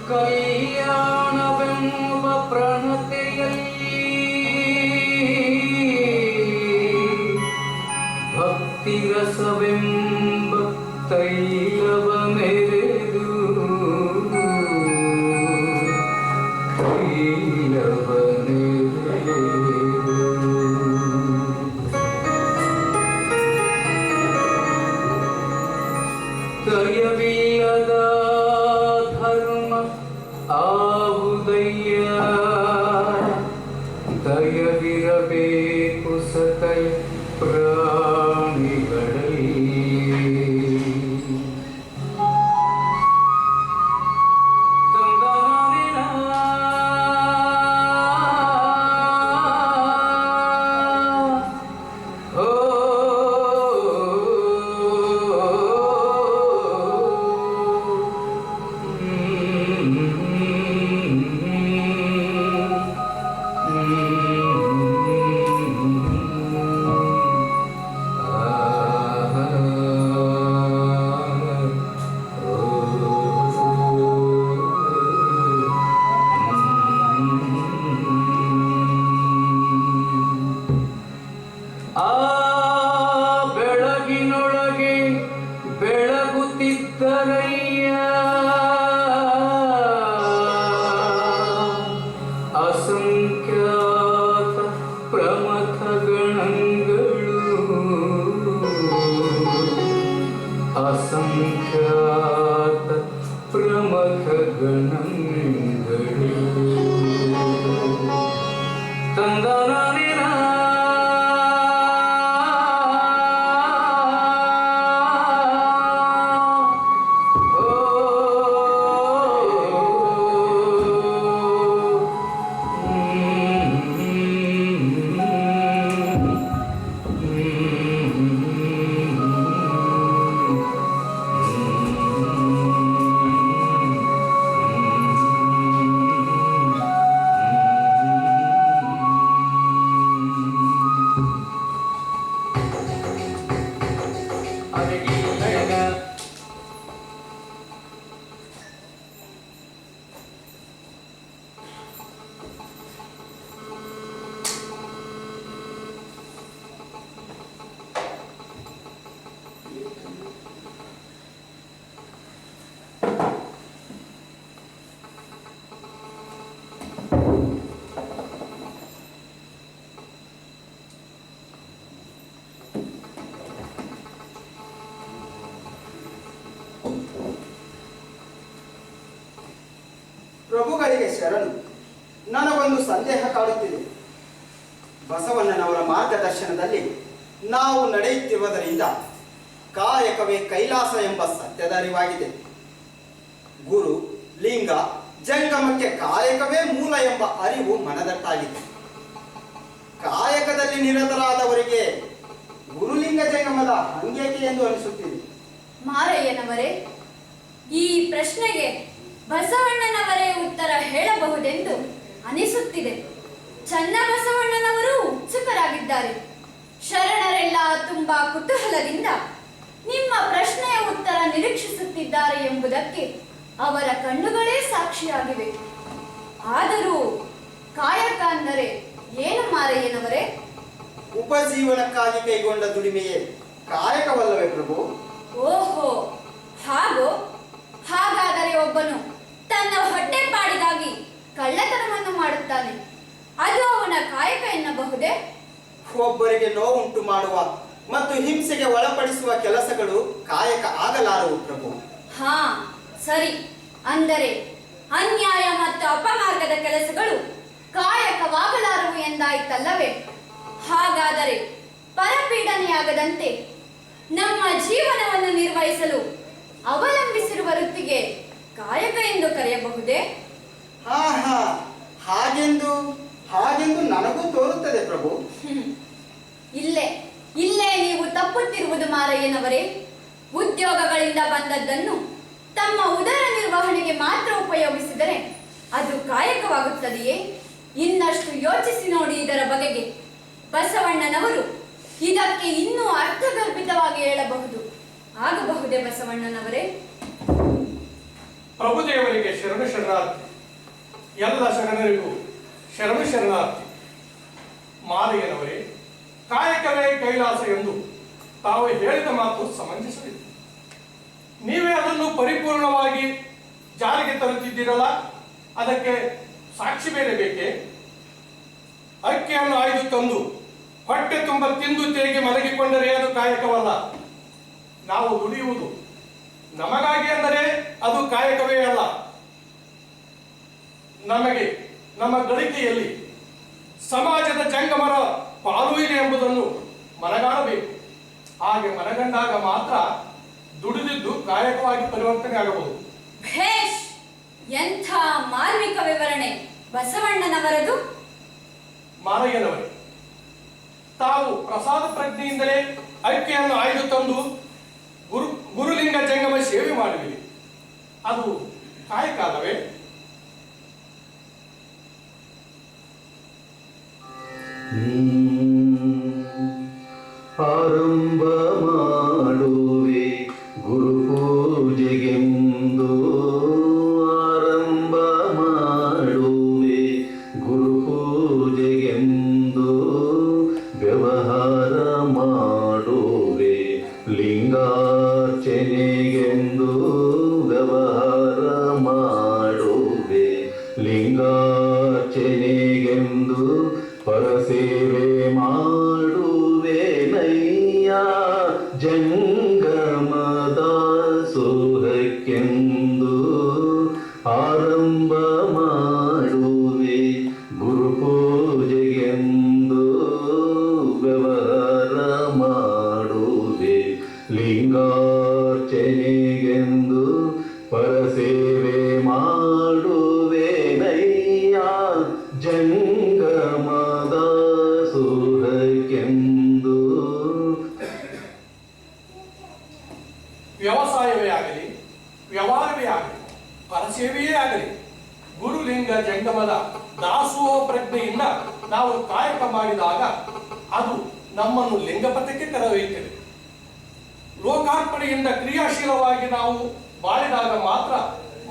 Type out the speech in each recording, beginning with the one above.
ಕಲ್ಯಾಣವೆಂಬ ಪ್ರಣತೆಯಲ್ಲಿ ಭಕ್ತಿರಸವೆಂಬ ತೈಲವ ಮೆರೆದು ದಯವಿಲ್ಲದ ಧರ್ಮ ಆವುದಯ್ಯ, ದಯವಿರಬೇಕು ಸಕಲ ಪ್ರಾಣಿಗಳಲ್ಲಿ. ಬೆಳಗಿನೊಳಗೆ ಬೆಳಗುತ್ತಿದ್ದರಯ್ಯ ಅಸಂಖ್ಯಾತ ಪ್ರಮಥ ಗಣಗಳು, ಅಸಂಖ್ಯಾತ ಪ್ರಮಥ ಗಣಗಳು. ತಂದನಾನಿನ ಪ್ರಭುಗಳಿಗೆ ಶರಣು. ನನಗೊಂದು ಸಂದೇಹ ಕಾಡುತ್ತಿದೆ. ಬಸವಣ್ಣನವರ ಮಾರ್ಗದರ್ಶನದಲ್ಲಿ ನಾವು ನಡೆಯುತ್ತಿರುವುದರಿಂದ ಕಾಯಕವೇ ಕೈಲಾಸ ಎಂಬ ಸತ್ಯದ ಅರಿವಾಗಿದೆ. ಗುರು ಲಿಂಗ ಜಂಗಮಕ್ಕೆ ಕಾಯಕವೇ ಮೂಲ ಎಂಬ ಅರಿವು ಮನದಟ್ಟಾಗಿದೆ. ಕಾಯಕದಲ್ಲಿ ನಿರತರಾದವರಿಗೆ ಗುರುಲಿಂಗ ಜಂಗಮದ ಹಂಗೇಕೆ ಎಂದು ಅನಿಸುತ್ತಿದೆ. ಮಾರಯ್ಯನವರೇ, ಈ ಪ್ರಶ್ನೆಗೆ ಬಸವಣ್ಣನವರೇ ಉತ್ತರ ಹೇಳಬಹುದೆಂದು ಅನಿಸುತ್ತಿದೆ. ಚನ್ನಬಸವಣ್ಣನವರು ಉತ್ಸುಕರಾಗಿದ್ದಾರೆ. ಶರಣರೆಲ್ಲ ತುಂಬಾ ಕುತೂಹಲದಿಂದ ನಿಮ್ಮ ಪ್ರಶ್ನೆಯ ಉತ್ತರ ನಿರೀಕ್ಷಿಸುತ್ತಿದ್ದಾರೆ ಎಂಬುದಕ್ಕೆ ಅವರ ಕಣ್ಣುಗಳೇ ಸಾಕ್ಷಿಯಾಗಿವೆ. ಆದರೂ ಕಾಯಕ ಅಂದರೆ ಏನು ಮಾರಯ್ಯನವರೇ? ಉಪಜೀವನಕ್ಕಾಗಿ ಕೈಗೊಂಡ ದುಡಿಮೆಯೇ ಕಾಯಕವಲ್ಲವೇ ಪ್ರಭು? ಓಹೋ, ಹಾಗಾದರೆ ಒಬ್ಬನು ತನ್ನ ಹೊಟ್ಟೆಪಾಡಿಗಾಗಿ ಕಳ್ಳತನವನ್ನು ಮಾಡುತ್ತಾನೆ, ಅದು ಅವನ ಕಾಯಕ ಎನ್ನಬಹುದೇ? ಒಬ್ಬರಿಗೆ ನೋವುಂಟು ಮಾಡುವ ಮತ್ತು ಹಿಂಸೆಗೆ ಒಳಪಡಿಸುವ ಕೆಲಸಗಳು ಕಾಯಕ ಆಗಲಾರವು ಪ್ರಭು. ಹಾ ಸರಿ, ಅಂದರೆ ಅನ್ಯಾಯ ಮತ್ತು ಅಪಮಾರ್ಗದ ಕೆಲಸಗಳು ಕಾಯಕವಾಗಲಾರವು ಎಂದಾಯ್ತಲ್ಲವೇ? ಹಾಗಾದರೆ ಪರಪೀಡನೆಯಾಗದಂತೆ ನಮ್ಮ ಜೀವನವನ್ನು ನಿರ್ವಹಿಸಲು ಅವಲಂಬಿಸಿರುವ ವೃತ್ತಿಗೆ ಕಾಯಕ ಎಂದು ಕರೆಯಬಹುದೇ? ಹಾಗೆಂದು ನನಗೂ ತೋರುತ್ತದೆ ಪ್ರಭು. ಇಲ್ಲೇ ನೀವು ತಪ್ಪುತ್ತಿರುವುದು ಮಾರಯ್ಯನವರೇ. ಉದ್ಯೋಗಗಳಿಂದ ಬಂದದ್ದನ್ನು ತಮ್ಮ ಉದರ ನಿರ್ವಹಣೆಗೆ ಮಾತ್ರ ಉಪಯೋಗಿಸಿದರೆ ಅದು ಕಾಯಕವಾಗುತ್ತದೆಯೇ? ಇನ್ನಷ್ಟು ಯೋಚಿಸಿ ನೋಡಿ ಇದರ ಬಗೆಗೆ. ಬಸವಣ್ಣನವರು ಇದಕ್ಕೆ ಇನ್ನೂ ಅರ್ಥಗರ್ಭಿತವಾಗಿ ಹೇಳಬಹುದು. ಆಗಬಹುದೇ ಬಸವಣ್ಣನವರೇ? ಪ್ರಭು ಗುರುದೇವರಿಗೆ ಶರಣ ಶರಣಾರ್ಥಿ. ಎಲ್ಲ ಶರಣರಿಗೂ ಶರಣ ಶರಣಾರ್ಥಿ. ಮಾಲಯ್ಯನವರೇ, ಕಾಯಕವೇ ಕೈಲಾಸ ಎಂದು ತಾವು ಹೇಳಿದ ಮಾತು ಸಮಂಜಸವಿದೆ. ನೀವೇ ಅದನ್ನು ಪರಿಪೂರ್ಣವಾಗಿ ಜಾರಿಗೆ ತರುತ್ತಿದ್ದೀರಲ್ಲ, ಅದಕ್ಕೆ ಸಾಕ್ಷಿ ಬೇರೆ ಬೇಕೆ? ಅಕ್ಕಿಯನ್ನು ಆಯ್ದು ತಂದು ಹೊಟ್ಟೆ ತುಂಬ ತಿಂದು ತೇಗಿ ಮಲಗಿಕೊಂಡರೆ ಅದು ಕಾಯಕವಲ್ಲ. ನಾವು ದುಡಿಯುವುದು ನಮಗಾಗಿ ಅಂದರೆ ಅದು ಕಾಯಕವೇ ಅಲ್ಲ. ನಮಗೆ ನಮ್ಮ ಗಳಿಕೆಯಲ್ಲಿ ಸಮಾಜದ ಜಂಗಮರ ಪಾಲು ಇದೆ ಎಂಬುದನ್ನು ಮನಗಾಣಬೇಕು. ಹಾಗೆ ಮನಗಂಡಾಗ ಮಾತ್ರ ದುಡಿದಿದ್ದು ಕಾಯಕವಾಗಿ ಪರಿವರ್ತನೆ ಆಗಬಹುದು. ಭೇಷ್! ಎಂಥ ಮಾರ್ಮಿಕ ವಿವರಣೆ ಬಸವಣ್ಣನವರದು. ಮಾರಯ್ಯನವರೇ, ತಾವು ಪ್ರಸಾದ ಪ್ರಜ್ಞೆಯಿಂದಲೇ ಅಕ್ಕಿಯನ್ನು ಆಯ್ದು ತಂದು ಗುರುಲಿಂಗ ಜಂಗಮ ಸೇವೆ ಮಾಡುವಿರಿ. ಅದು ಕಾಯಕ ಅಲ್ಲವೇ? ಆರಂಭ ಮಾಡುವೆ ಗುರು ಪೂಜೆಗೆಂದು, ಆರಂಭ ಮಾಡುವೆ ಗುರು ಪೂಜೆಗೆಂದು, ವ್ಯವಹಾರ ಮಾಡುವೆ ಲಿಂಗಾರ್ಚನೆಗೆಂದು, ವ್ಯವಹಾರ ಮಾಡುವೆ ಲಿಂಗಾರ್ಚನೆಗೆಂದು, ಪರಸೇವೆ ಮಾಡುವೆ ನಯ್ಯ ಜಂಗಮದ ಸೋಹಕ್ಕೆಂದು, ಆರಂಭ ಮಾಡುವೆ ಗುರು ಪೂಜೆಗೆಂದು, ವ್ಯವಹಾರ ಮಾಡುವೆ ಲಿಂಗಾರ್ಚನೆಗೆಂದು, ಪರಸೇವೆ ಮಾಡುವೆ ನಯ್ಯ ಜಂಗಮದ ಸೋಹಕ್ಕೆಂದು. ವ್ಯವಸಾಯವೇ ಆಗಲಿ, ವ್ಯವಹಾರವೇ ಆಗಲಿ, ಪರಸೇವೆಯೇ ಆಗಲಿ, ಗುರುಲಿಂಗ ಜಂಗಮದ ದಾಸೋಹ ಪ್ರಜ್ಞೆಯಿಂದ ನಾವು ಕಾಯಕ ಮಾಡಿದಾಗ ಅದು ನಮ್ಮನ್ನು ಲಿಂಗಪಥಕ್ಕೆ ಕರೆದೊಯ್ಯುತ್ತದೆ. ಲೋಕಾರ್ಪಣೆಯಿಂದ ಕ್ರಿಯಾಶೀಲವಾಗಿ ನಾವು ಬಾಳಿದಾಗ ಮಾತ್ರ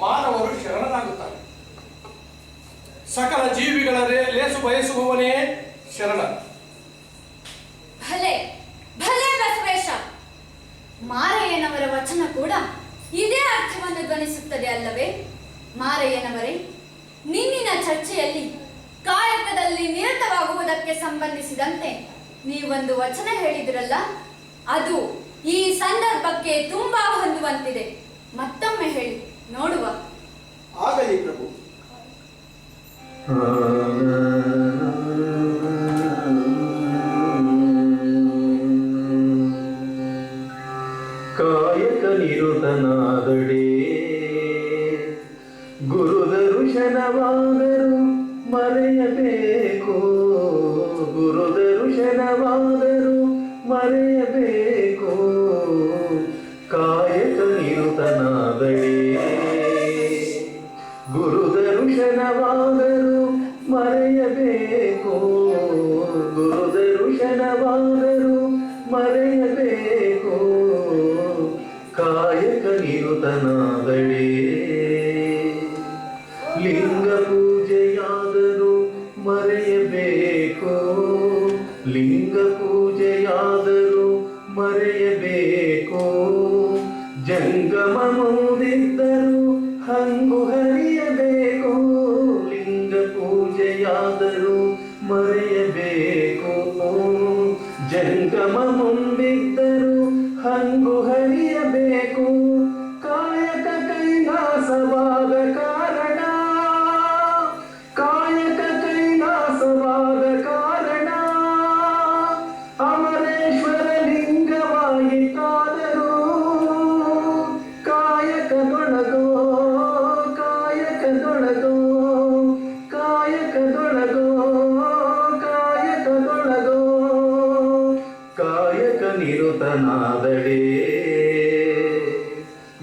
ಮಾನವರು ಶರಣರಾಗುತ್ತಾರೆ. ಸಕಲ ಜೀವಿಗಳ ಲೇಸು ಬಯಸುವವನೇ ಶರಣ. ಭಲೆ ಭಲೆ ಬಸವೇಶ! ಮಾರಯ್ಯನವರ ವಚನ ಕೂಡ ಇದೇ ಅರ್ಥವನ್ನು ಧ್ವನಿಸುತ್ತದೆ ಅಲ್ಲವೇ? ಮಾರಯ್ಯನವರೇ, ನಿನ್ನಿನ ಚರ್ಚೆಯಲ್ಲಿ ಕಾಯಕದಲ್ಲಿ ನಿರತವಾಗುವುದಕ್ಕೆ ಸಂಬಂಧಿಸಿದಂತೆ ನೀವೊಂದು ವಚನ ಹೇಳಿದಿರಲ್ಲ, ಅದು ಈ ಸಂದರ್ಭಕ್ಕೆ ತುಂಬಾ ಹೊಂದುವಂತಿದೆ. ಮತ್ತೊಮ್ಮೆ ಹೇಳಿ ನೋಡುವ. ಆಗಲಿ ಪ್ರಭು. ಕಾಯಕ ನಿರುತನಾದಡೆ ಗುರುದರುಶನವಾದರು ಮರೆಯಬೇಕು, ಗುರುದರುಶನವಾದರು ಮರೆಯಬೇಕು, ಕಾಯಕ ನಿರುತನಾದಡೆ ಗುರುದರುಶನವಾದರು ಮರೆಯಬೇಕು, ಗುರುದರುಶನವಾದರು ಮರೆಯಬೇಕು, ಕಾಯಕ ನಿರುತನಾದಡೆ ಲಿಂಗ ಪೂಜೆಯಾದರೂ ಮರೆಯಬೇಕು, ಲಿಂಗ ಪೂಜೆಯಾದರೂ ಮರೆಯಬೇಕು, ಜಂಗಮ ಮುಂದಿದ್ದರೂ ಹಂಗು ಹರಿಯಬೇಕು, ಲಿಂಗ ಪೂಜೆಯಾದರೂ ಮರೆಯಬೇಕು, ಜಂಗಮ ಮುಂದಿದ್ದರೂ ಹಂಗು ಹರಿಯಬೇಕು, ಕಾಯಕ ಕೈಲಾಸವಾದ ಕಾರಣ, ಕಾಯಕ ಕೈಲಾಸವಾದ ಕಾರಣ, ಅಮರೇಶ್ವರ ಲಿಂಗವಾಯಿತಾದರೂ ಕಾಯಕದೊಳಗೋ, ಕಾಯಕದೊಳಗೋ, ಕಾಯಕದೊಳಗೋ, ಕಾಯಕದೊಳಗೋ, ಕಾಯಕ ನಿರುತನಾದಡೆ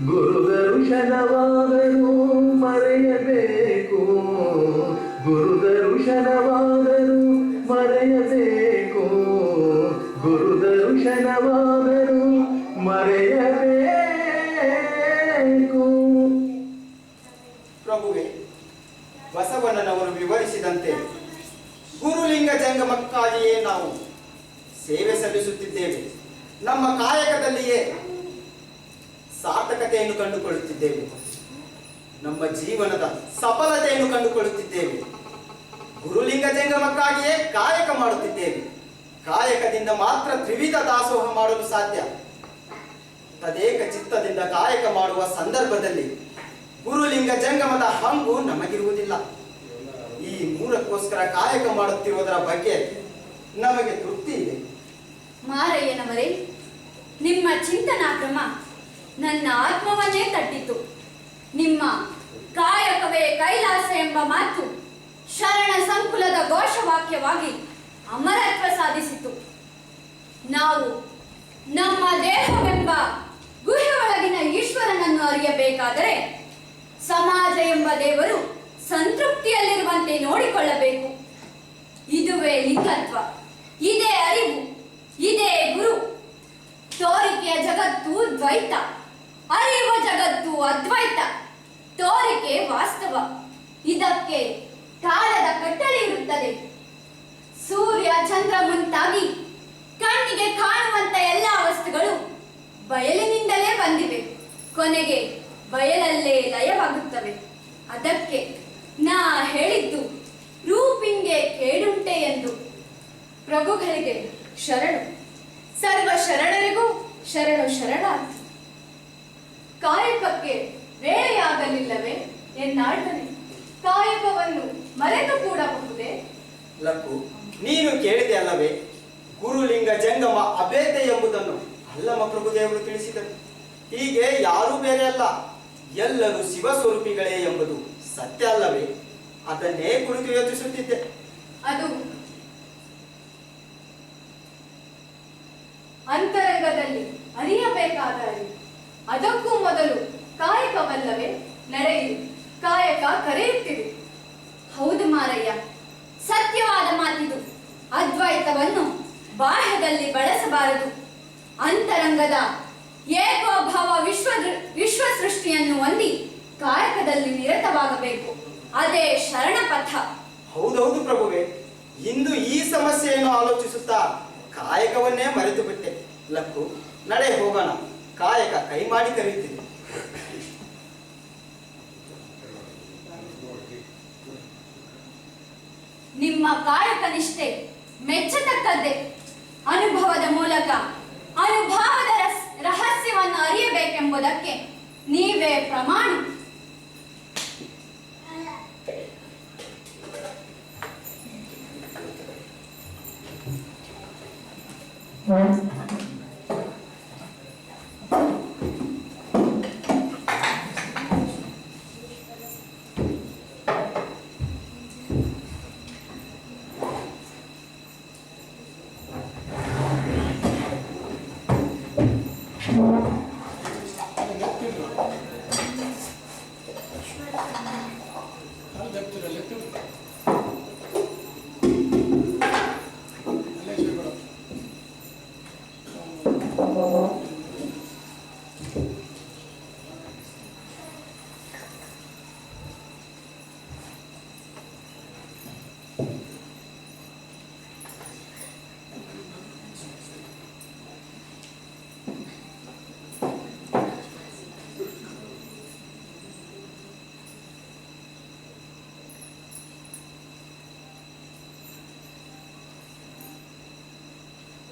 ಗುರುದರುಶನವಾದರೂ ಮರೆಯಬೇಕು, ಗುರುದರುಶನವಾದರೂ ಮರೆಯಬೇಕು, ಗುರುದರುಶನವಾದರೂ ಮರೆಯಬೇಕು. ಪ್ರಭುವೆ, ಬಸವಣ್ಣನವರು ವಿವರಿಸಿದಂತೆ ಗುರುಲಿಂಗ ಜಂಗಮಕ್ಕಾಗಿಯೇ ನಾವು ಸೇವೆ ಸಲ್ಲಿಸುತ್ತಿದ್ದೇವೆ. ನಮ್ಮ ಕಾಯಕದಲ್ಲಿಯೇ ಸಾರ್ಥಕತೆಯನ್ನು ಕಂಡುಕೊಳ್ಳುತ್ತಿದ್ದೇವೆ. ನಮ್ಮ ಜೀವನದ ಸಫಲತೆಯನ್ನು ಕಂಡುಕೊಳ್ಳುತ್ತಿದ್ದೇವೆ. ಗುರುಲಿಂಗ ಜಂಗಮಕ್ಕಾಗಿಯೇ ಕಾಯಕ ಮಾಡುತ್ತಿದ್ದೇವೆ. ಕಾಯಕದಿಂದ ಮಾತ್ರ ತ್ರಿವಿಧ ದಾಸೋಹ ಮಾಡಲು ಸಾಧ್ಯ. ತದೇಕ ಚಿತ್ತದಿಂದ ಕಾಯಕ ಮಾಡುವ ಸಂದರ್ಭದಲ್ಲಿ ಗುರುಲಿಂಗ ಜಂಗಮದ ಹಂಗು ನಮಗಿರುವುದಿಲ್ಲ. ಈ ಮೂರಕ್ಕೋಸ್ಕರ ಕಾಯಕ ಮಾಡುತ್ತಿರುವುದರ ಬಗ್ಗೆ ನಮಗೆ ತೃಪ್ತಿ ಇದೆ. ಮಾರಯ್ಯನವರೇ, ನಿಮ್ಮ ಚಿಂತನಾ ಕ್ರಮ ನನ್ನ ಆತ್ಮವನ್ನೇ ತಟ್ಟಿತು. ನಿಮ್ಮ ಕಾಯಕವೇ ಕೈಲಾಸ ಎಂಬ ಮಾತು ಶರಣ ಸಂಕುಲದ ಘೋಷವಾಕ್ಯವಾಗಿ ಅಮರತ್ವ ಸಾಧಿಸಿತು. ನಾವು ನಮ್ಮ ದೇಹವೆಂಬ ಗುಹೆ ಒಳಗಿನ ಈಶ್ವರನನ್ನು ಅರಿಯಬೇಕಾದರೆ ಸಮಾಜ ಎಂಬ ದೇವರು ಸಂತೃಪ್ತಿಯಲ್ಲಿರುವಂತೆ ನೋಡಿಕೊಳ್ಳಬೇಕು. ಇದುವೇ ಲಿಂಗತ್ವ, ಇದೇ ಅರಿವು, ಇದೇ ಗುರು. ತೋರಿಕೆಯ ಜಗತ್ತು ದ್ವೈತ, ಅರಿವ ಜಗತ್ತು ಅದ್ವೈತ. ತೋರಿಕೆ ವಾಸ್ತವ, ಇದಕ್ಕೆ ಕಾಲದ ಕಟ್ಟಳೆ ಇರುತ್ತದೆ. ಸೂರ್ಯ ಚಂದ್ರ ಮುಂತಾಗಿ ಕಣ್ಣಿಗೆ ಕಾಣುವಂತ ಎಲ್ಲ ವಸ್ತುಗಳು ಬಯಲಿನಿಂದಲೇ ಬಂದಿವೆ, ಕೊನೆಗೆ ಬಯಲಲ್ಲೇ ಲಯವಾಗುತ್ತವೆ. ಅದಕ್ಕೆ ನಾ ಹೇಳಿದ್ದು ರೂಪಿಂಗೆ ಕೇಡುಂಟೆ ಎಂದು. ಪ್ರಭುಗಳಿಗೆ ಶರಣು, ಸರ್ವ ಶರಣರಿಗೂ ಶರಣು ಶರಣಾರ್ಥಿ. ಕಾಯಕಕ್ಕೆ ವೇಳೆಯಾಗಲಿಲ್ಲವೇ ಎನ್ನಾಳ್ತಾನೆ, ಕಾಯಕವನ್ನು ಮರೆತು ಕೂಡಬಹುದೇ? ಲಕ್ಕು, ನೀನು ಕೇಳಿದೆ ಅಲ್ಲವೇ ಗುರುಲಿಂಗ ಜಂಗಮ ಅಭೇದ ಎಂಬುದನ್ನು? ಅಲ್ಲಮ ಪ್ರಭುದೇವರು ತಿಳಿಸಿದರು. ಹೀಗೆ ಯಾರೂ ಬೇರೆ ಅಲ್ಲ, ಎಲ್ಲರೂ ಶಿವಸ್ವರೂಪಿಗಳೇ ಎಂಬುದು ಸತ್ಯ ಅಲ್ಲವೇ? ಅದನ್ನೇ ಕುರಿತು ಯೋಚಿಸುತ್ತಿದ್ದೆ. ಅದು ಅಂತರಂಗದಲ್ಲಿ ಅರಿಯಬೇಕಾದ ಅರಿವು. ಅದಕ್ಕೂ ಮೊದಲು ಕಾಯಕವಲ್ಲವೇ? ನಡೆಯಿರಿ, ಕಾಯಕ ಕರೆಯುತ್ತಿದೆ. ಹೌದು ಮಾರಯ್ಯ, ಸತ್ಯವಾದ ಮಾತಿದು. ಅದ್ವೈತವನ್ನು ಬಾಹ್ಯದಲ್ಲಿ ಬಳಸಬಾರದು. ಅಂತರಂಗದ ಏಕೋಭಾವ ವಿಶ್ವ ಸೃಷ್ಟಿಯನ್ನು ಹೊಂದಿ ಕಾಯಕದಲ್ಲಿ ನಿರತವಾಗಬೇಕು. ಅದೇ ಶರಣ ಪಥ. ಹೌದೌದು ಪ್ರಭುವೆ, ಇಂದು ಈ ಸಮಸ್ಯೆಯನ್ನು ಆಲೋಚಿಸುತ್ತಾ ಕಾಯಕವನ್ನೇ ಮರೆತು ಬಿಟ್ಟೆ. ಲಕ್ಕು, ನಡೆ ಹೋಗೋಣ, ಕಾಯಕ ಕೈ ಮಾಡಿ ಕರೆಯುತ್ತಿದೆ. ನಿಮ್ಮ ಕಾಯಕ ನಿಷ್ಠೆ ಮೆಚ್ಚತಕ್ಕದ್ದೇ. ಅನುಭವದ ಮೂಲಕ ಅನುಭವದ ರಹಸ್ಯವನ್ನು ಅರಿಯಬೇಕೆಂಬುದಕ್ಕೆ ನೀವೇ ಪ್ರಮಾಣ.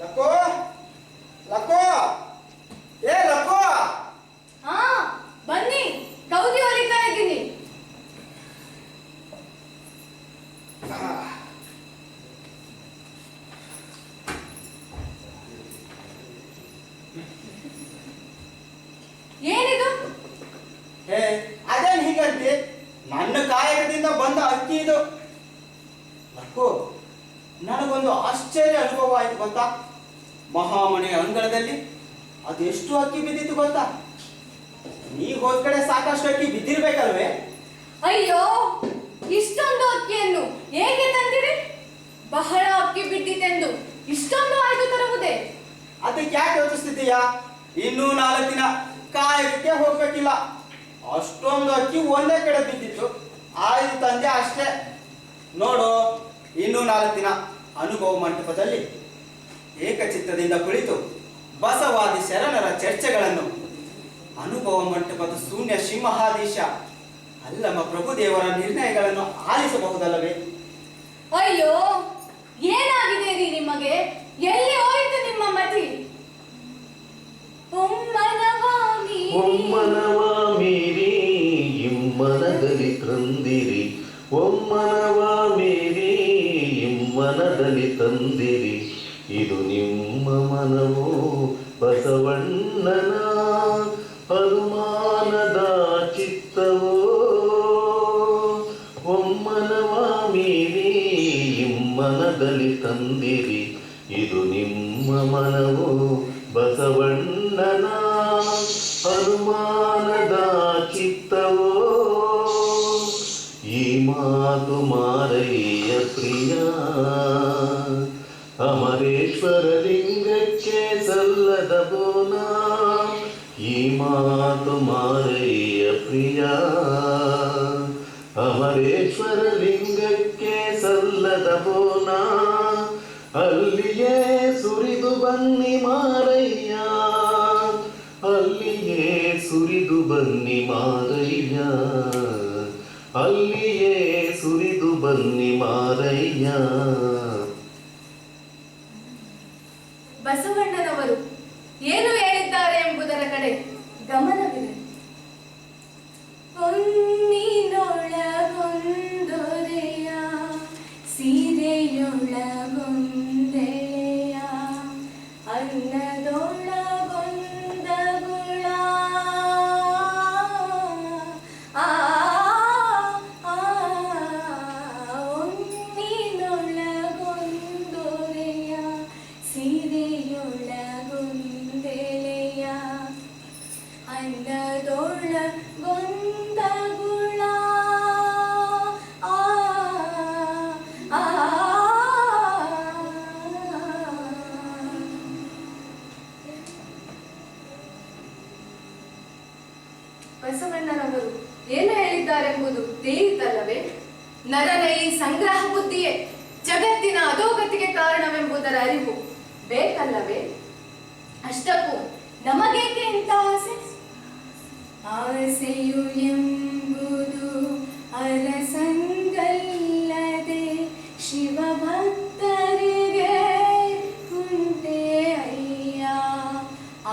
ಲಕ್ಕೋ, ಲಕ್ಕೋ, ಏ ಲಕ್ಕೋ! ಹಾ, ಬನ್ನಿ, ಕೌದಿ ಹೊಲಿತಾ ಇದ್ದೀನಿ. ಏನಿದು? ಏ, ಅದೇನ್ ಹೀಗಂತೆ? ನನ್ನ ಕಾಯಕದಿಂದ ಬಂದ ಅಕ್ಕಿ ಇದು. ಲಕ್ಕೋ, ನನಗೊಂದು ಆಶ್ಚರ್ಯ ಅನುಭವ ಆಯ್ತು ಗೊತ್ತಾ? ಮಹಾಮನೆ ಅಂಗಳದಲ್ಲಿ ಅದೆಷ್ಟು ಅಕ್ಕಿ ಬಿದ್ದಿತ್ತು ಗೊತ್ತಾ? ನೀ ಹೋದ ಕಡೆ ಸಾಕಷ್ಟು ಅಕ್ಕಿ ಬಿದ್ದಿರ್ಬೇಕಲ್ವೇ? ಅಯ್ಯೋ, ಇಷ್ಟೊಂದು ಅಕ್ಕಿಯನ್ನು ಹೇಗೆ ತಂದಿರಿ? ಬಹಳ ಅಕ್ಕಿ ಬಿದ್ದಿತೆಂದು ಇಷ್ಟೊಂದು ಆಯ್ತು ತರುವುದೇ? ಅದಕ್ಕೆ ಯಾಕೆ ಯೋಚಿಸ್ತಿದ್ದೀಯಾ? ಇನ್ನೂ 4 ದಿನ ಕಾಯಕಕ್ಕೆ ಹೋಗ್ಬೇಕಿಲ್ಲ. ಅಷ್ಟೊಂದು ಅಕ್ಕಿ ಒಂದೇ ಕಡೆ ಬಿದ್ದಿತ್ತು. ಆಯ್ತು ತಂದೆ ಅಷ್ಟೇ. ನೋಡು, ಇನ್ನೂ 4 ದಿನ ಅನುಭವ ಮಂಟಪದಲ್ಲಿ ಏಕಚಿತ್ತದಿಂದ ಕುಳಿತು ಬಸವಾದಿ ಶರಣರ ಚರ್ಚೆಗಳನ್ನು, ಅನುಭವ ಮಂಟಪದ ಶೂನ್ಯ ಸಿಂಹಾಧೀಶ ಅಲ್ಲಮ ಪ್ರಭುದೇವರ ನಿರ್ಣಯಗಳನ್ನು ಆಲಿಸಬಹುದಲ್ಲವೇ? ಅಯ್ಯೋ, ಏನಾಗಿದೆ ರೀ ನಿಮಗೆ? ಎಲ್ಲಿ ಹೋಯಿತು ನಿಮ್ಮ ಮತಿ? ಒಮ್ಮನವ ಮೀರಿ ಇಮ್ಮನದಲ್ಲಿ ತಂದಿರಿ, ಒಮ್ಮನವ ಮೀರಿ ಇಮ್ಮನದಲ್ಲಿ ತಂದಿರಿ, ಇದು ನಿಮ್ಮ ಮನವು ಬಸವಣ್ಣನ ಅನುಮಾನದ ಚಿತ್ತವೋ. ಒಮ್ಮನವ ಮೀರಿ ಇಮ್ಮನದಲ್ಲಿ ತಂದಿರಿ, ಇದು ನಿಮ್ಮ ಮನವು ಬಸವಣ್ಣನ ಅನುಮಾನದ ಚಿತ್ತವೋ. ಈ ಮಾತು ಮಾರಯ್ಯ ಪ್ರಿಯ ಅಮರೇಶ್ವರ ಲಿಂಗಕ್ಕೆ ಸಲ್ಲದ ಬೋನ. ಈ ಮಾತು ಮಾರಯ್ಯ ಪ್ರಿಯ ಅಮರೇಶ್ವರ ಲಿಂಗಕ್ಕೆ ಸಲ್ಲದ ಬೋನ. ಅಲ್ಲಿಯೇ ಸುರಿದು ಬನ್ನಿ ಮಾರಯ್ಯ, ಅಲ್ಲಿಯೇ ಸುರಿದು ಬನ್ನಿ ಮಾರಯ್ಯ, ಅಲ್ಲಿಯೇ ಸುರಿದು ಬನ್ನಿ ಮಾರಯ್ಯ. ಬಸವಣ್ಣನವರು ಏನು ಹೇಳಿದ್ದಾರೆ ಎಂಬುದರ ಕಡೆ ಗಮನವಿದೆ. ಹೊನ್ನಿನೊಳಗೊಂದೊರೆಯ ಸೀರೆಯೊಳಗೊಂದೆಳೆಯ ಅನ್ನದೊಳಗೊಂದ ಗುಳ ಹೊನ್ನಿನೊಳಗೊಂದೊರೆಯ ಸೀರೆಯೊಳಗೊಂದೆಳೆಯ ಅನ್ನದೊಳಗೊಂದ ಗುಳ ಬಸವಣ್ಣನವರು ಏನು ಹೇಳಿದ್ದಾರೆಂಬುದು ತಿಳಿಯುತ್ತಲ್ಲವೇ? ನರನ ಈ ಸಂಗ್ರಹ ಬುದ್ಧಿಯೇ ಜಗತ್ತಿನ ಅಧೋಗತಿಗೆ ಕಾರಣವೆಂಬುದರ ಅರಿವು ಬೇಕಲ್ಲವೇ? ಅಷ್ಟಕ್ಕೂ ನಮಗೇಕೆ ಇಂಥ ಆಸೆ? ಆಸೆಯು ಎಂಬುದು ಅರಸಂಗಲ್ಲದೆ ಶಿವಭಕ್ತರಿಗೆ ಉಂಟೆ ಅಯ್ಯ.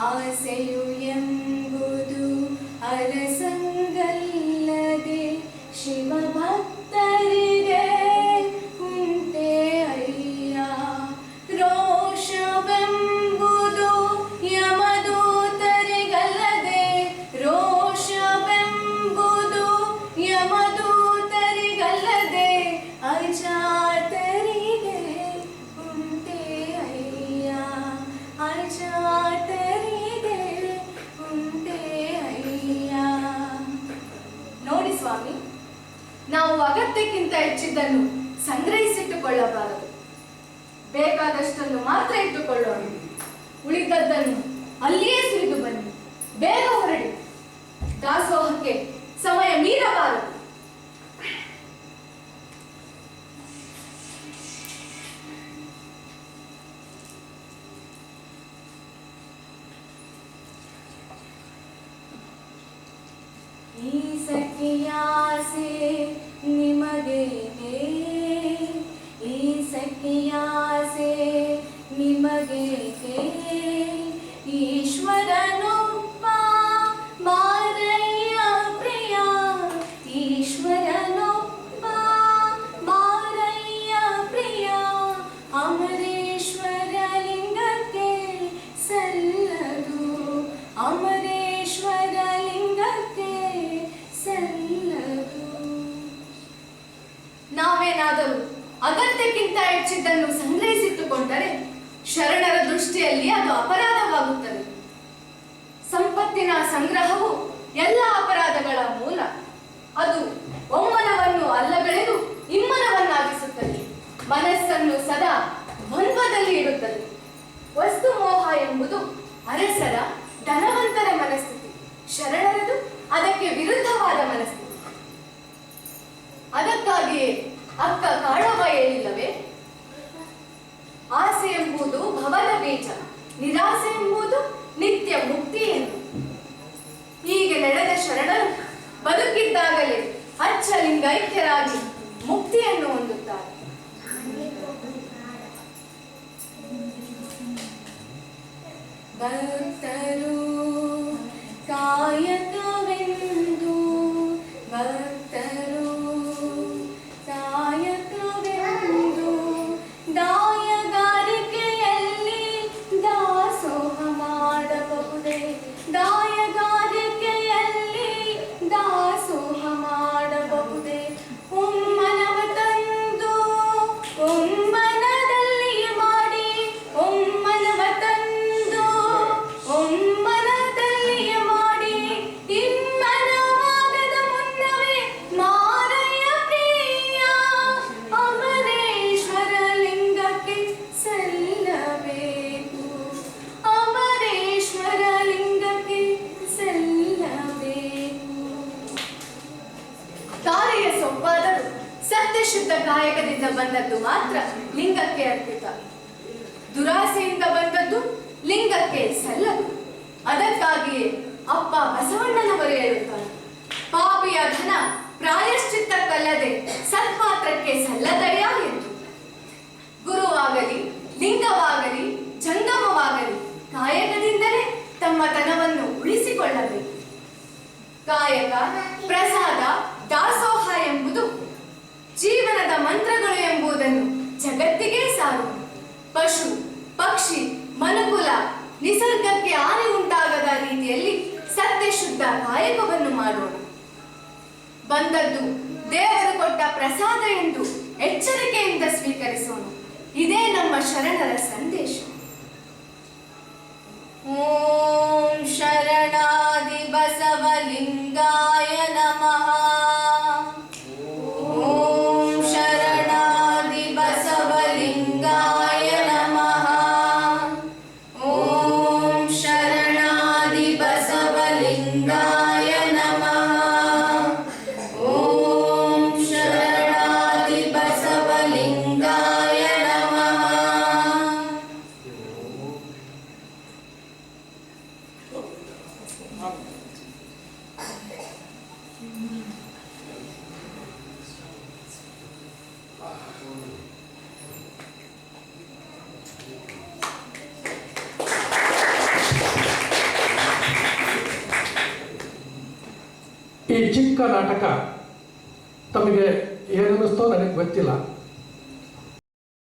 ಆಸೆಯು ಎಂಬುದು ಅರಸಂಗಲ್ಲದೆ ಶಿವಭಕ್ತರಿಗೆ ಉಂಟೆ ಅಯ್ಯ. ರೋಷವೆಂಬುದು ಯಮದೂತರಿಗಲ್ಲದೆ, ರೋಷವೆಂಬುದು ಯಮದೂತರಿಗಲ್ಲದೆ ಅಜಾತರಿಗೆ ಉಂಟೆ ಅಯ್ಯ, ಅಜಾತರಿಗೆ ಉಂಟೆ ಅಯ್ಯ. ನೋಡಿ ಸ್ವಾಮಿ, ನಾವು ಅಗತ್ಯಕ್ಕಿಂತ ಹೆಚ್ಚಿದ್ದನ್ನು ಸಂಗ್ರಹಿಸಿಟ್ಟುಕೊಳ್ಳಬಾರದು. ಬೇಕಾದಷ್ಟನ್ನು ಮಾತ್ರ ಇಟ್ಟುಕೊಳ್ಳೋಣ. ಉಳಿದದ್ದನ್ನು ಅಲ್ಲಿಯೇ ಸುರಿದು ಬನ್ನಿ. ಬೇಗ ಹೊರಡಿ. ದಾಸೋಹಕ್ಕೆ ಸಮಯ ಮೀರಬಾರದು. ಈ ಸಖಿಯಾಸೆ ನಿಮಗೇಕೆ, ಈ ಸಖಿಯಾಸೆ ನಿಮಗೇಕೆ, ಈಶ್ವರನೊಬ್ಬ ಮಾರಯ್ಯ ಪ್ರಿಯ, ಈಶ್ವರನೊಬ್ಬ ಮಾರಯ್ಯ ಪ್ರಿಯ, ಅಮರೇಶ್ವರ ಲಿಂಗಕ್ಕೆ ಸಲ್ಲದು, ಅಮರೇಶ್ವರ ಲಿಂಗಕ್ಕೆ ಸಲ್ಲದು. ನಾವೇನಾದರೂ ಅಗತ್ಯಕ್ಕಿಂತ ಹೆಚ್ಚಿದ್ದನ್ನು ಸಂಗ್ರಹಿಸಿಟ್ಟುಕೊಂಡರೆ ಶರಣರ ದೃಷ್ಟಿಯಲ್ಲಿ ಅದು ಅಪರಾಧವಾಗುತ್ತದೆ. ಸಂಪತ್ತಿನ ಸಂಗ್ರಹವು ಎಲ್ಲ ಅಪರಾಧಗಳ ಮೂಲ. ಅದು ಒಮ್ಮನವನ್ನು ಅಲ್ಲಗಳೆದು ಇಮ್ಮನವನ್ನಾಗಿಸುತ್ತದೆ. ಮನಸ್ಸನ್ನು ಸದಾ ದ್ವಂದ್ವದಲ್ಲಿ ಇಡುತ್ತದೆ. ವಸ್ತು ಮೋಹ ಎಂಬುದು ಅರಸರ ಧನವಂತರ ಮನಸ್ಥಿತಿ. ಶರಣರದು ಅದಕ್ಕೆ ವಿರುದ್ಧ ಅಕ್ಕ ಕಾಳವ ಹೇಳಿಲ್ಲವೇ? ಆಸೆ ಎಂಬುದು ಭವದ ಬೀಜ, ನಿರಾಸೆ ಎಂಬುದು ನಿತ್ಯ ಮುಕ್ತಿ ಎಂದು. ಹೀಗೆ ನಡೆದ ಶರಣರು ಬದುಕಿದ್ದಾಗಲೇ ಅಚ್ಚ ಲಿಂಗೈಕ್ಯರಾಗಿ ಮುಕ್ತಿಯನ್ನು ಹೊಂದುತ್ತಾರೆ. ಭಕ್ತರು ಕಾಯಕವೆಂದು, ಭಕ್ತರು ಕಾಯಕವೆಂದು ದಾಯಗಾರಿಕೆಯಲ್ಲಿ ದಾಸೋಹ ಮಾಡಬಹುದೇ, ದಾಯಗಾರಿಕೆಯಲ್ಲಿ ದಾಸೋಹ ಮಾಡಬಹುದೇ. ಒಮ್ಮನವ ತಂದು ಒಮ್ಮನದಲ್ಲಿಯೇ ಮಾಡಿ, ಒಮ್ಮನವ ತಂದು ಒಮ್ಮನದಲ್ಲಿಯೇ ಮಾಡಿ, ಇಮ್ಮನವಾಗದ ಮುನ್ನವೇ ಮಾರಯ್ಯ ಪ್ರಿಯ ಅಮರೇಶ್ವರ ಲಿಂಗಕ್ಕೆ ಸಲ್ಲಬೇಕು, ಅಮರೇಶ್ವರ ಲಿಂಗಕ್ಕೆ ಸಲ್ಲಬೇಕು. ತಾರೆಯ ಸೊಪ್ಪಾದರೂ ಸತ್ಯಶುದ್ಧ ಕಾಯಕದಿಂದ ಬಂದದ್ದು ಮಾತ್ರ ಲಿಂಗಕ್ಕೆ ಅರ್ಪಿತ, ದುರಾಸೆಯಿಂದ ಬಂದದ್ದು ಲಿಂಗಕ್ಕೆ ಸಲ್ಲದು. ಅದಕ್ಕಾಗಿಯೇ ಅಪ್ಪ ಬಸವಣ್ಣನವರು ಹೇಳುತ್ತಾರೆ, ಪಾಪಿಯ ಧನ ಪ್ರಾಯಶ್ಚಿತ್ತಕ್ಕಲ್ಲದೆ ಸತ್ಪಾತ್ರಕ್ಕೆ ಸಲ್ಲದಯ್ಯ ಎಂದು. ಗುರುವಾಗಲಿ ಲಿಂಗವಾಗಲಿ ಜಂಗಮವಾಗಲಿ ಕಾಯಕದಿಂದಲೇ ತಮ್ಮ ತನವನ್ನು ಉಳಿಸಿಕೊಳ್ಳಬೇಕು. ಕಾಯಕ, ಪ್ರಸಾದ, ದಾಸೋಹ ಎಂಬುದು ಜೀವನದ ಮಂತ್ರಗಳು ಎಂಬುದನ್ನು ಜಗತ್ತಿಗೆ ಸಾರು. ಪಶು ಪಕ್ಷಿ ಮನುಕುಲ ನಿಸರ್ಗಕ್ಕೆ ಹಾನಿ ಉಂಟಾಗದ ರೀತಿಯಲ್ಲಿ ಸತ್ಯಶುದ್ಧ ಕಾಯಕವನ್ನು ಮಾಡೋಣ. ಬಂದದ್ದು ದೇವರು ಕೊಟ್ಟ ಪ್ರಸಾದ ಎಂದು ಎಚ್ಚರಿಕೆಯಿಂದ ಸ್ವೀಕರಿಸೋಣ. ಇದೇ ನಮ್ಮ ಶರಣರ ಸಂದೇಶ. ಓಂ ಶರಣಾದಿ ಬಸವಲಿಂಗಾಯ ನಮಃ. ಓಂ ಶರಣಾದಿ ಬಸವಲಿಂಗಾಯ ನಮಃ. ಓಂ ಶರಣಾದಿ ಬಸವಲಿಂಗಾಯ ನಮಃ. ಓಂ ಶರಣಾದಿ ಬಸವಲಿಂಗಾಯ ನಮಃ. ಈ ಚಿಕ್ಕ ನಾಟಕ ತಮಗೆ ಏನನ್ನಿಸ್ತೋ ನನಗೆ ಗೊತ್ತಿಲ್ಲ.